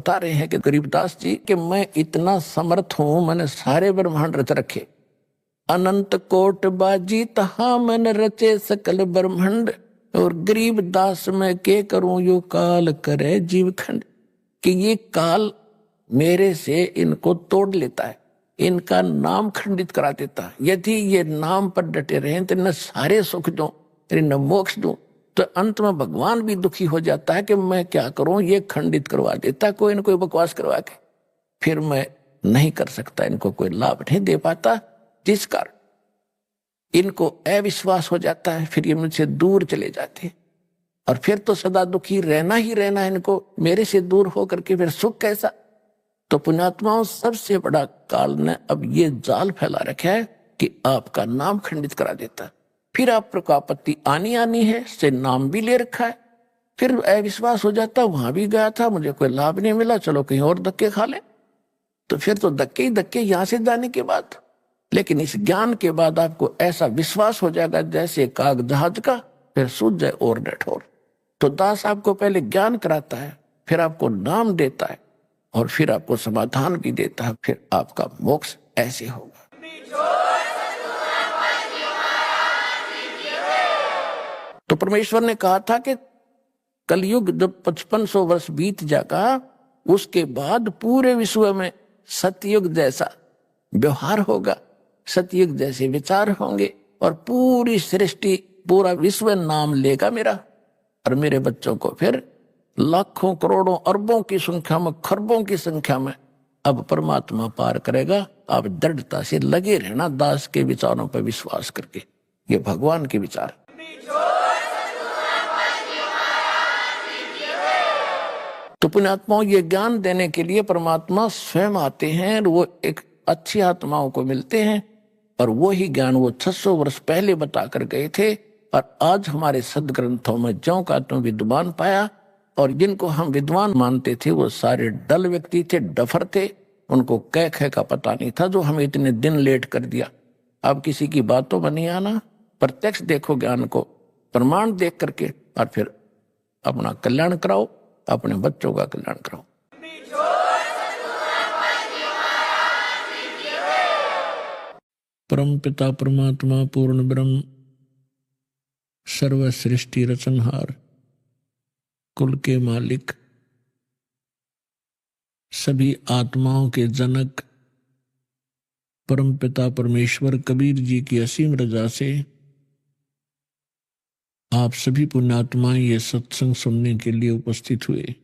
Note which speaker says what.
Speaker 1: बता रहे हैं कि गरीबदास जी कि मैं इतना समर्थ हूं, मैंने सारे ब्रह्मांड रच रखे, अनंत कोट बाजी तहा मन रचे सकल ब्रह्मांड, और गरीबदास मैं के करूं यो काल करे जीवखंड, कि ये काल मेरे से इनको तोड़ लेता है, इनका नाम खंडित करा देता है। यदि ये नाम पर डटे रहे तो न सारे सुख दूं न मोक्ष दूं, तो अंत में भगवान भी दुखी हो जाता है कि मैं क्या करूं, ये खंडित करवा देता कोई न कोई बकवास करवा के, फिर मैं नहीं कर सकता, इनको कोई लाभ नहीं दे पाता, जिस कारण इनको अविश्वास हो जाता है, फिर ये मुझसे दूर चले जाते हैं और फिर तो सदा दुखी रहना ही रहना है इनको, मेरे से दूर होकर के फिर सुख कैसा। तो पुण्यात्माओं, सबसे बड़ा काल ने अब ये जाल फैला रखा है कि आपका नाम खंडित करा देता है, फिर आप पर आपत्ति आनी है, से नाम भी ले रखा है, फिर अविश्वास हो जाता, वहां भी गया था, मुझे कोई लाभ नहीं मिला, चलो कहीं और धक्के खा ले, तो फिर तो धक्के ही धक्के यहां से जाने के बाद। लेकिन इस ज्ञान के बाद आपको ऐसा विश्वास हो जाएगा जैसे काग जहाज का, फिर सूझ जाए और डठोर। तो दास आपको पहले ज्ञान कराता है, फिर आपको नाम देता है, और फिर आपको समाधान भी देता है, फिर आपका मोक्ष ऐसे होगा। तो परमेश्वर ने कहा था कि कलयुग जब 5500 वर्ष बीत जाएगा, उसके बाद पूरे विश्व में सतयुग जैसा व्यवहार होगा, सतयुग जैसे विचार होंगे, और पूरी सृष्टि पूरा विश्व नाम लेगा मेरा, और मेरे बच्चों को फिर लाखों करोड़ों अरबों की संख्या में, खरबों की संख्या में अब परमात्मा पार करेगा। आप दृढ़ता से लगे रहना दास के विचारों पर विश्वास करके, ये भगवान के विचार। तो पुण्यात्माओं, ये ज्ञान देने के लिए परमात्मा स्वयं आते हैं, और वो एक अच्छी आत्माओं को मिलते हैं, और वो ही ज्ञान वो 600 वर्ष पहले बता कर गए थे, और आज हमारे सदग्रंथों में ज्यों का त्यों विद्वान पाया। और जिनको हम विद्वान मानते थे वो सारे डल व्यक्ति थे, डफर थे, उनको कह ख का पता नहीं था, जो हमें इतने दिन लेट कर दिया। अब किसी की बातों में नहीं आना, प्रत्यक्ष देखो ज्ञान को, प्रमाण देख करके, और फिर अपना कल्याण कराओ, अपने बच्चों का कल्याण कराओ। परम पिता परमात्मा पूर्ण ब्रह्म सर्व सृष्टि रचनहार, कुल के मालिक, सभी आत्माओं के जनक, परम पिता परमेश्वर कबीर जी की असीम रजा से आप सभी पुण्यात्माएं ये सत्संग सुनने के लिए उपस्थित हुए।